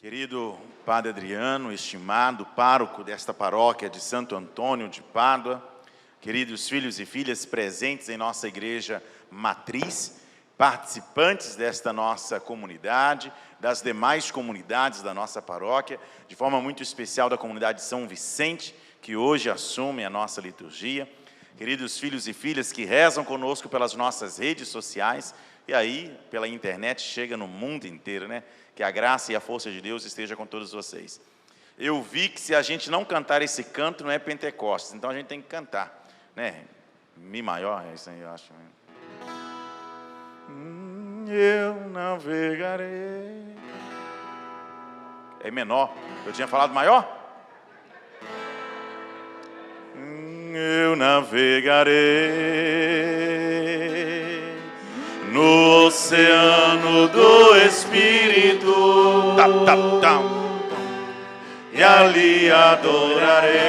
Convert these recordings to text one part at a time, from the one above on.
Querido Padre Adriano, estimado pároco desta paróquia de Santo Antônio de Pádua, queridos filhos e filhas presentes em nossa igreja matriz, participantes desta nossa comunidade, das demais comunidades da nossa paróquia, de forma muito especial da comunidade de São Vicente, que hoje assume a nossa liturgia, queridos filhos e filhas que rezam conosco pelas nossas redes sociais, e aí, pela internet, chega no mundo inteiro, né? Que a graça e a força de Deus esteja com todos vocês. Eu vi que se a gente não cantar esse canto, não é Pentecostes, então a gente tem que cantar, né? Mi maior, é isso aí, eu acho. Eu navegarei. É menor. Eu tinha falado maior? Eu navegarei no oceano do Espírito, e ali adorarei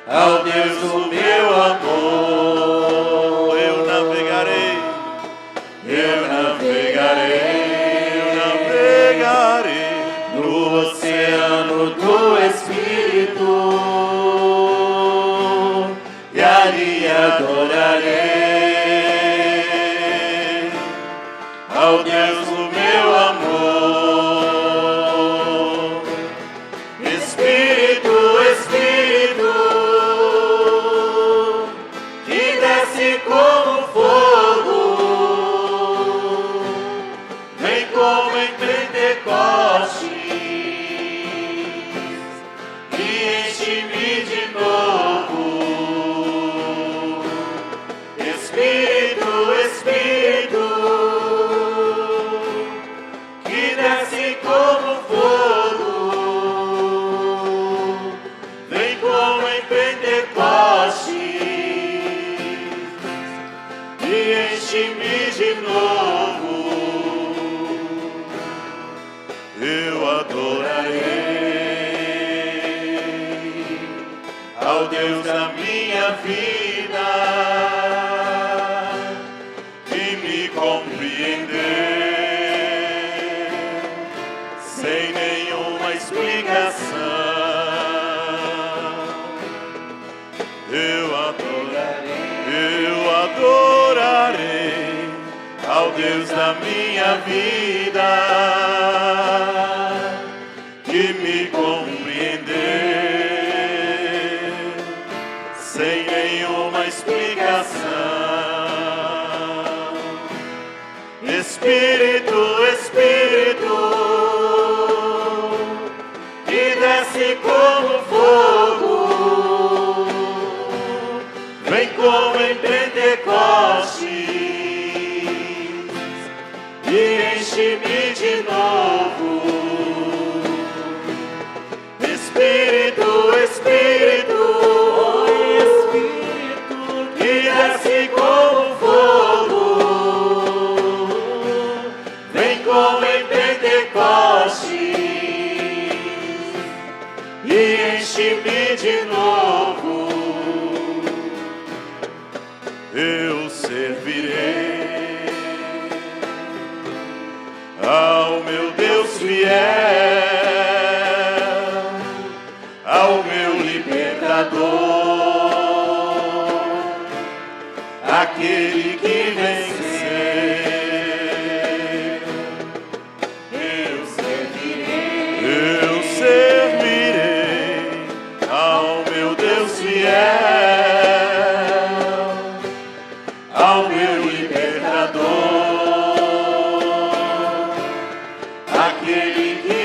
ao Deus do meu amor. Eu navegarei, eu navegarei, eu navegarei no oceano do Espírito, e ali adorarei ao Deus do meu amor. Espírito, Espírito, que desce como fogo, vem como em Pentecostes e enche-me de novo. Espírito, Espírito, que desce como fogo, vem como em Pentecostes e enche-me de novo. Eu adorarei ao Deus da minha vida, que me compreendeu sem nenhuma explicação. Eu adorarei ao Deus da minha vida, que me compreendeu sem nenhuma explicação. Espírito, Espírito, que desce como fogo, vem como em Pentecostes e enche-me de novo. Espírito, Espírito, que desce como fogo, vem como em Pentecostes e enche-me de novo. Eu servirei ao meu Deus fiel, ao meu libertador, aquele que venceu. Eu servirei ao meu Deus fiel, ao meu libertador, aquele que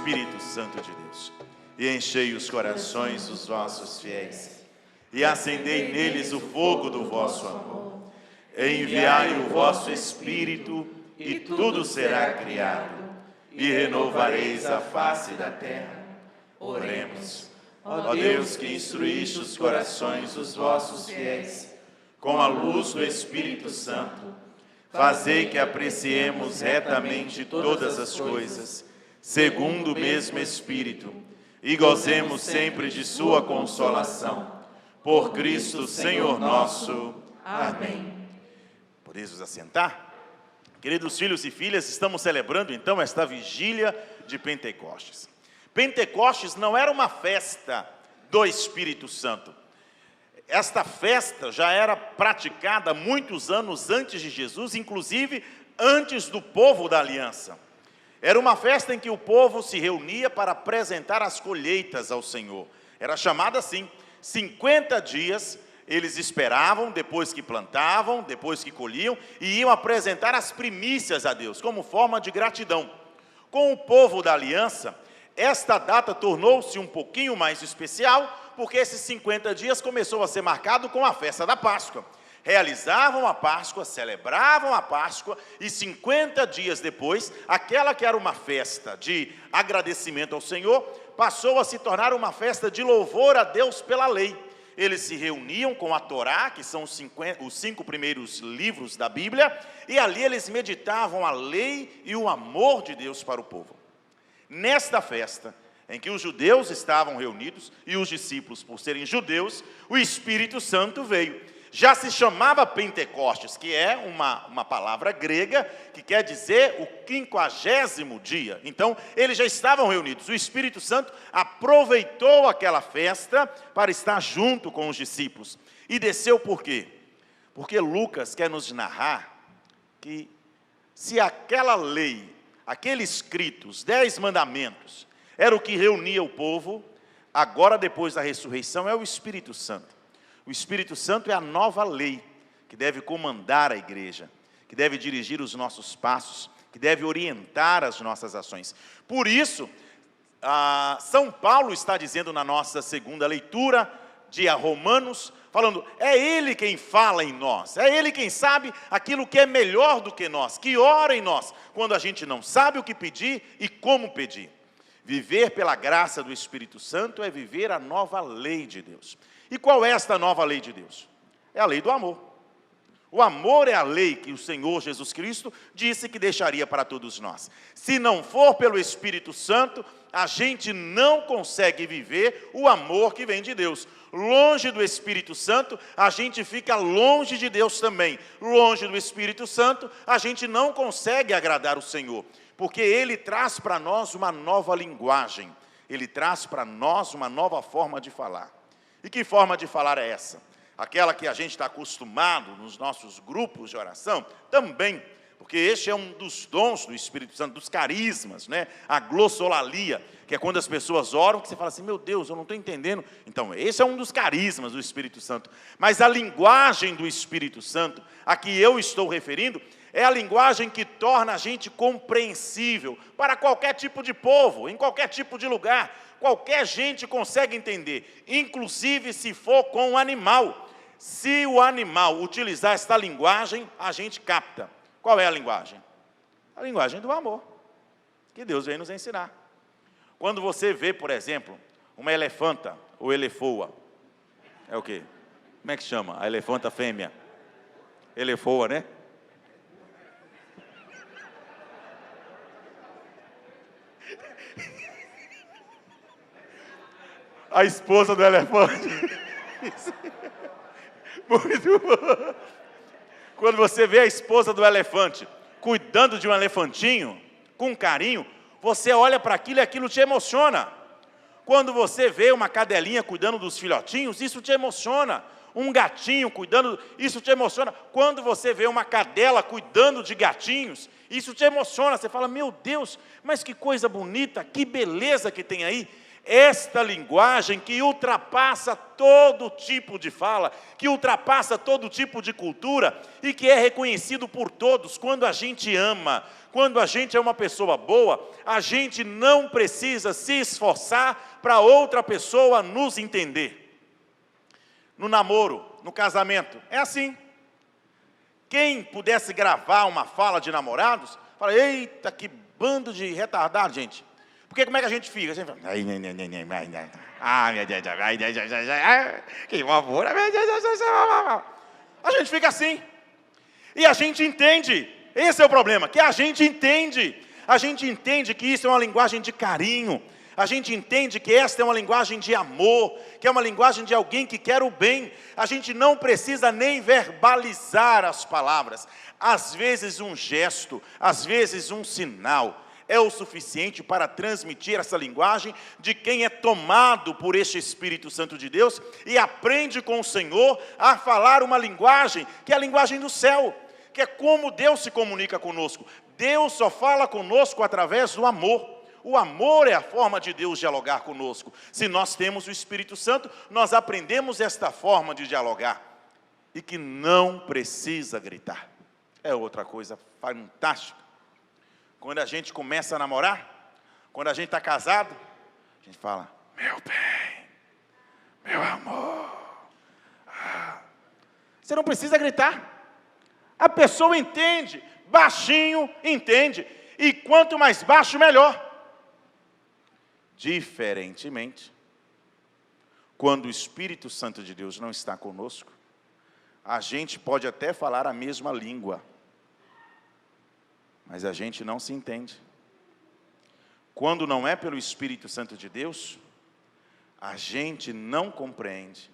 Espírito Santo de Deus. E enchei os corações dos vossos fiéis, e acendei neles o fogo do vosso amor. Enviai o vosso Espírito, e tudo será criado, e renovareis a face da terra. Oremos. Ó Deus, que instruíste os corações dos vossos fiéis, com a luz do Espírito Santo, fazei que apreciemos retamente todas as coisas, segundo o mesmo Espírito, e gozemos sempre de sua consolação. Por Cristo, Senhor nosso. Amém. Podeis vos assentar? Queridos filhos e filhas, estamos celebrando então esta vigília de Pentecostes. Pentecostes não era uma festa do Espírito Santo. Esta festa já era praticada muitos anos antes de Jesus, inclusive antes do povo da aliança. Era uma festa em que o povo se reunia para apresentar as colheitas ao Senhor. Era chamada assim, 50 dias eles esperavam, depois que plantavam, depois que colhiam, e iam apresentar as primícias a Deus, como forma de gratidão. Com o povo da aliança, esta data tornou-se um pouquinho mais especial, porque esses 50 dias começou a ser marcado com a festa da Páscoa. Realizavam a Páscoa, celebravam a Páscoa, e 50 dias depois, aquela que era uma festa de agradecimento ao Senhor, passou a se tornar uma festa de louvor a Deus pela lei. Eles se reuniam com a Torá, que são os 5 primeiros livros da Bíblia, e ali eles meditavam a lei e o amor de Deus para o povo. Nesta festa, em que os judeus estavam reunidos, e os discípulos, por serem judeus, o Espírito Santo veio. Já se chamava Pentecostes, que é uma palavra grega, que quer dizer o 50º dia. Então, eles já estavam reunidos. O Espírito Santo aproveitou aquela festa para estar junto com os discípulos. E desceu por quê? Porque Lucas quer nos narrar que se aquela lei, aquele escrito, os 10 mandamentos, era o que reunia o povo, agora depois da ressurreição é o Espírito Santo. O Espírito Santo é a nova lei que deve comandar a igreja, que deve dirigir os nossos passos, que deve orientar as nossas ações. Por isso, São Paulo está dizendo na nossa segunda leitura de Romanos, falando, é Ele quem fala em nós, é Ele quem sabe aquilo que é melhor do que nós, que ora em nós, quando a gente não sabe o que pedir e como pedir. Viver pela graça do Espírito Santo é viver a nova lei de Deus. E qual é esta nova lei de Deus? É a lei do amor. O amor é a lei que o Senhor Jesus Cristo disse que deixaria para todos nós. Se não for pelo Espírito Santo, a gente não consegue viver o amor que vem de Deus. Longe do Espírito Santo, a gente fica longe de Deus também. Longe do Espírito Santo, a gente não consegue agradar o Senhor, porque Ele traz para nós uma nova linguagem. Ele traz para nós uma nova forma de falar. E que forma de falar é essa? Aquela que a gente está acostumado nos nossos grupos de oração? Também, porque este é um dos dons do Espírito Santo, dos carismas, né? A glossolalia, que é quando as pessoas oram, que você fala assim, meu Deus, eu não estou entendendo. Então, esse é um dos carismas do Espírito Santo. Mas a linguagem do Espírito Santo, a que eu estou referindo, é a linguagem que torna a gente compreensível para qualquer tipo de povo, em qualquer tipo de lugar. Qualquer gente consegue entender, inclusive se for com um animal. Se o animal utilizar esta linguagem, a gente capta. Qual é a linguagem? A linguagem do amor, que Deus vem nos ensinar. Quando você vê, por exemplo, uma elefanta ou elefoa, é o quê? Como é que chama? A elefanta fêmea. Elefoa, né? A esposa do elefante. Muito bom. Quando você vê a esposa do elefante cuidando de um elefantinho, com carinho, você olha para aquilo e aquilo te emociona. Quando você vê uma cadelinha cuidando dos filhotinhos, isso te emociona. Um gatinho cuidando, isso te emociona. Quando você vê uma cadela cuidando de gatinhos, isso te emociona. Você fala, meu Deus, mas que coisa bonita, que beleza que tem aí. Esta linguagem que ultrapassa todo tipo de fala, que ultrapassa todo tipo de cultura e que é reconhecido por todos quando a gente ama, Quando a gente é uma pessoa boa, a gente não precisa se esforçar para outra pessoa nos entender. No namoro, no casamento, é assim. Quem pudesse gravar uma fala de namorados, fala, eita, que bando de retardado, gente. Porque como é que a gente fica? A gente fala, que amor, a gente fica assim. E a gente entende, esse é o problema, que a gente entende que isso é uma linguagem de carinho, a gente entende que esta é uma linguagem de amor, que é uma linguagem de alguém que quer o bem. A gente não precisa nem verbalizar as palavras. Às vezes um gesto, às vezes um sinal é o suficiente para transmitir essa linguagem de quem é tomado por este Espírito Santo de Deus e aprende com o Senhor a falar uma linguagem que é a linguagem do céu, que é como Deus se comunica conosco. Deus só fala conosco através do amor. O amor é a forma de Deus dialogar conosco. Se nós temos o Espírito Santo, nós aprendemos esta forma de dialogar. E que não precisa gritar. É outra coisa fantástica. Quando a gente começa a namorar, quando a gente está casado, a gente fala, meu bem, meu amor. Você não precisa gritar. A pessoa entende, baixinho entende. E quanto mais baixo, melhor. Diferentemente, quando o Espírito Santo de Deus não está conosco, a gente pode até falar a mesma língua, mas a gente não se entende. Quando não é pelo Espírito Santo de Deus, a gente não compreende.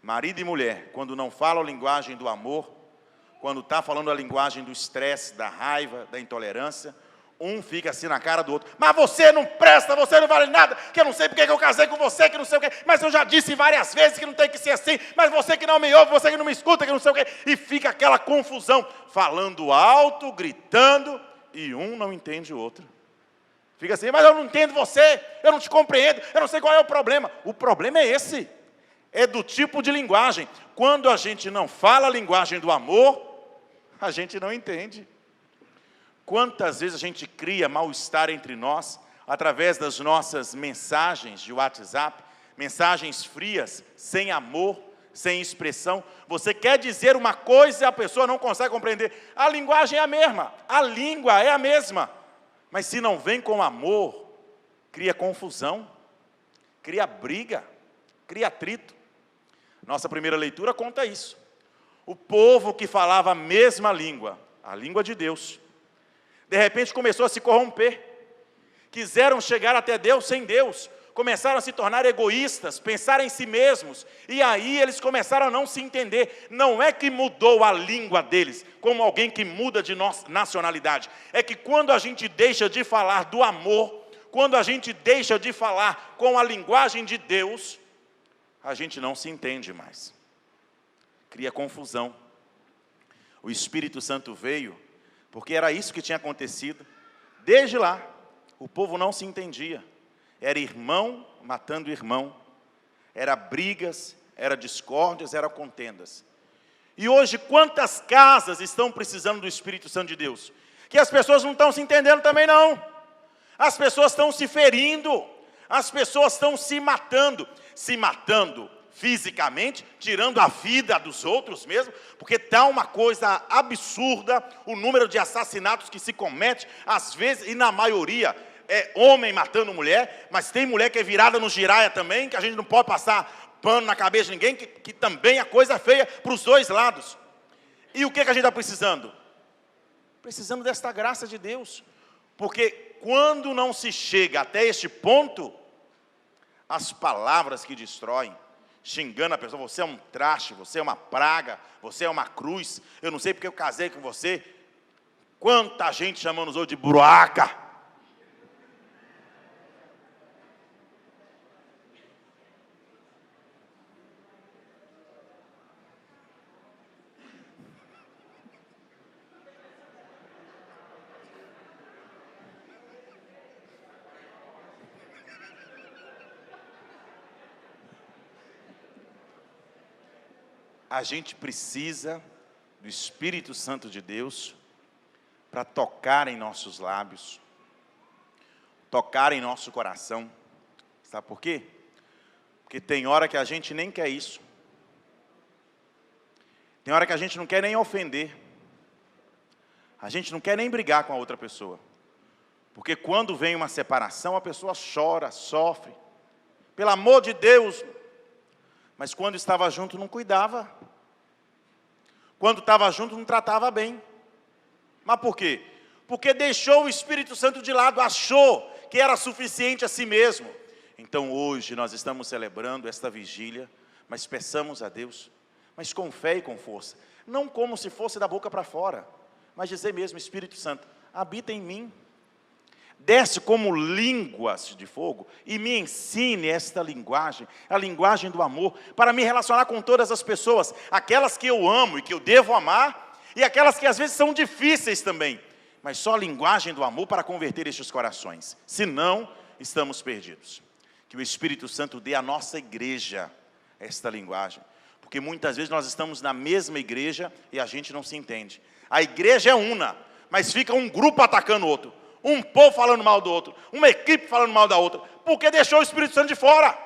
Marido e mulher, quando não falam a linguagem do amor, quando está falando a linguagem do estresse, da raiva, da intolerância, um fica assim na cara do outro, mas você não presta, você não vale nada, que eu não sei porque que eu casei com você, que não sei o quê, mas eu já disse várias vezes que não tem que ser assim, mas você que não me ouve, você que não me escuta, que não sei o quê, e fica aquela confusão, falando alto, gritando, e um não entende o outro. Fica assim, mas eu não entendo você, eu não te compreendo, eu não sei qual é o problema. O problema é esse, é do tipo de linguagem. Quando a gente não fala a linguagem do amor, a gente não entende. Quantas vezes a gente cria mal-estar entre nós, através das nossas mensagens de WhatsApp, mensagens frias, sem amor, sem expressão. Você quer dizer uma coisa e a pessoa não consegue compreender. A linguagem é a mesma, a língua é a mesma. Mas se não vem com amor, cria confusão, cria briga, cria atrito. Nossa primeira leitura conta isso. O povo que falava a mesma língua, a língua de Deus, de repente começou a se corromper. Quiseram chegar até Deus sem Deus. Começaram a se tornar egoístas, pensar em si mesmos. E aí eles começaram a não se entender. Não é que mudou a língua deles, como alguém que muda de nacionalidade. É que quando a gente deixa de falar do amor, quando a gente deixa de falar com a linguagem de Deus, a gente não se entende mais. Cria confusão. O Espírito Santo veio porque era isso que tinha acontecido. Desde lá, o povo não se entendia. Era irmão matando irmão. Era brigas, era discórdias, era contendas. E hoje, quantas casas estão precisando do Espírito Santo de Deus? Que as pessoas não estão se entendendo também não. As pessoas estão se ferindo. As pessoas estão se matando fisicamente, tirando a vida dos outros mesmo, porque está uma coisa absurda o número de assassinatos que se comete, às vezes, e na maioria, é homem matando mulher, mas tem mulher que é virada no giraia também, que a gente não pode passar pano na cabeça de ninguém, que também é coisa feia para os dois lados. E o que a gente está precisando? Precisando desta graça de Deus, porque quando não se chega até este ponto, as palavras que destroem, xingando a pessoa, você é um traste, você é uma praga, você é uma cruz, eu não sei porque eu casei com você. Quanta gente chamando os outros de buraca. A gente precisa do Espírito Santo de Deus para tocar em nossos lábios, tocar em nosso coração. Sabe por quê? Porque tem hora que a gente nem quer isso. Tem hora que a gente não quer nem ofender. A gente não quer nem brigar com a outra pessoa. Porque quando vem uma separação, a pessoa chora, sofre. Pelo amor de Deus. Mas quando estava junto, não cuidava. Quando estava junto, não tratava bem. Mas por quê? Porque deixou o Espírito Santo de lado, achou que era suficiente a si mesmo. Então hoje nós estamos celebrando esta vigília, mas peçamos a Deus, mas com fé e com força. Não como se fosse da boca para fora, mas dizer mesmo: Espírito Santo, habita em mim. Desce como línguas de fogo e me ensine esta linguagem, a linguagem do amor, para me relacionar com todas as pessoas, aquelas que eu amo e que eu devo amar, e aquelas que às vezes são difíceis também, mas só a linguagem do amor para converter estes corações, senão estamos perdidos. Que o Espírito Santo dê à nossa igreja esta linguagem, porque muitas vezes nós estamos na mesma igreja e a gente não se entende. A igreja é una, mas fica um grupo atacando o outro, um povo falando mal do outro, uma equipe falando mal da outra, porque deixou o Espírito Santo de fora.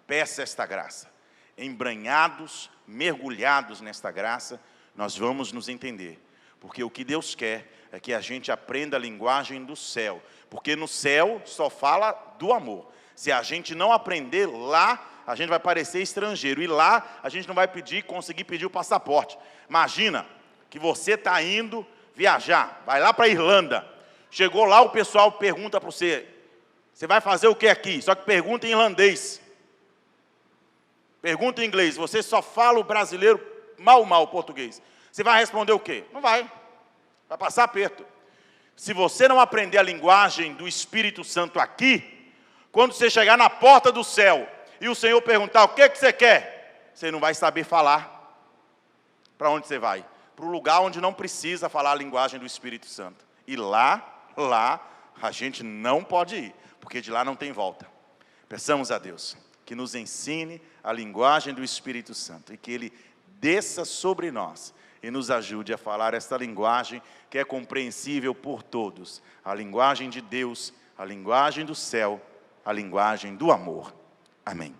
Peça esta graça. Embranhados, mergulhados nesta graça, nós vamos nos entender. Porque o que Deus quer é que a gente aprenda a linguagem do céu. Porque no céu só fala do amor. Se a gente não aprender lá, a gente vai parecer estrangeiro. E lá a gente não vai conseguir pedir o passaporte. Imagina que você está indo viajar, vai lá para a Irlanda. Chegou lá, o pessoal pergunta para você: você vai fazer o que aqui? Só que pergunta em irlandês. Pergunta em inglês. Você só fala o brasileiro mal português. Você vai responder o quê? Não vai. Vai passar aperto. Se você não aprender a linguagem do Espírito Santo aqui, quando você chegar na porta do céu e o Senhor perguntar: o que você quer? Você não vai saber falar. Para onde você vai? Para o lugar onde não precisa falar a linguagem do Espírito Santo. E lá a gente não pode ir, porque de lá não tem volta. Peçamos a Deus que nos ensine a linguagem do Espírito Santo e que Ele desça sobre nós e nos ajude a falar esta linguagem que é compreensível por todos, a linguagem de Deus, a linguagem do céu, a linguagem do amor. Amém.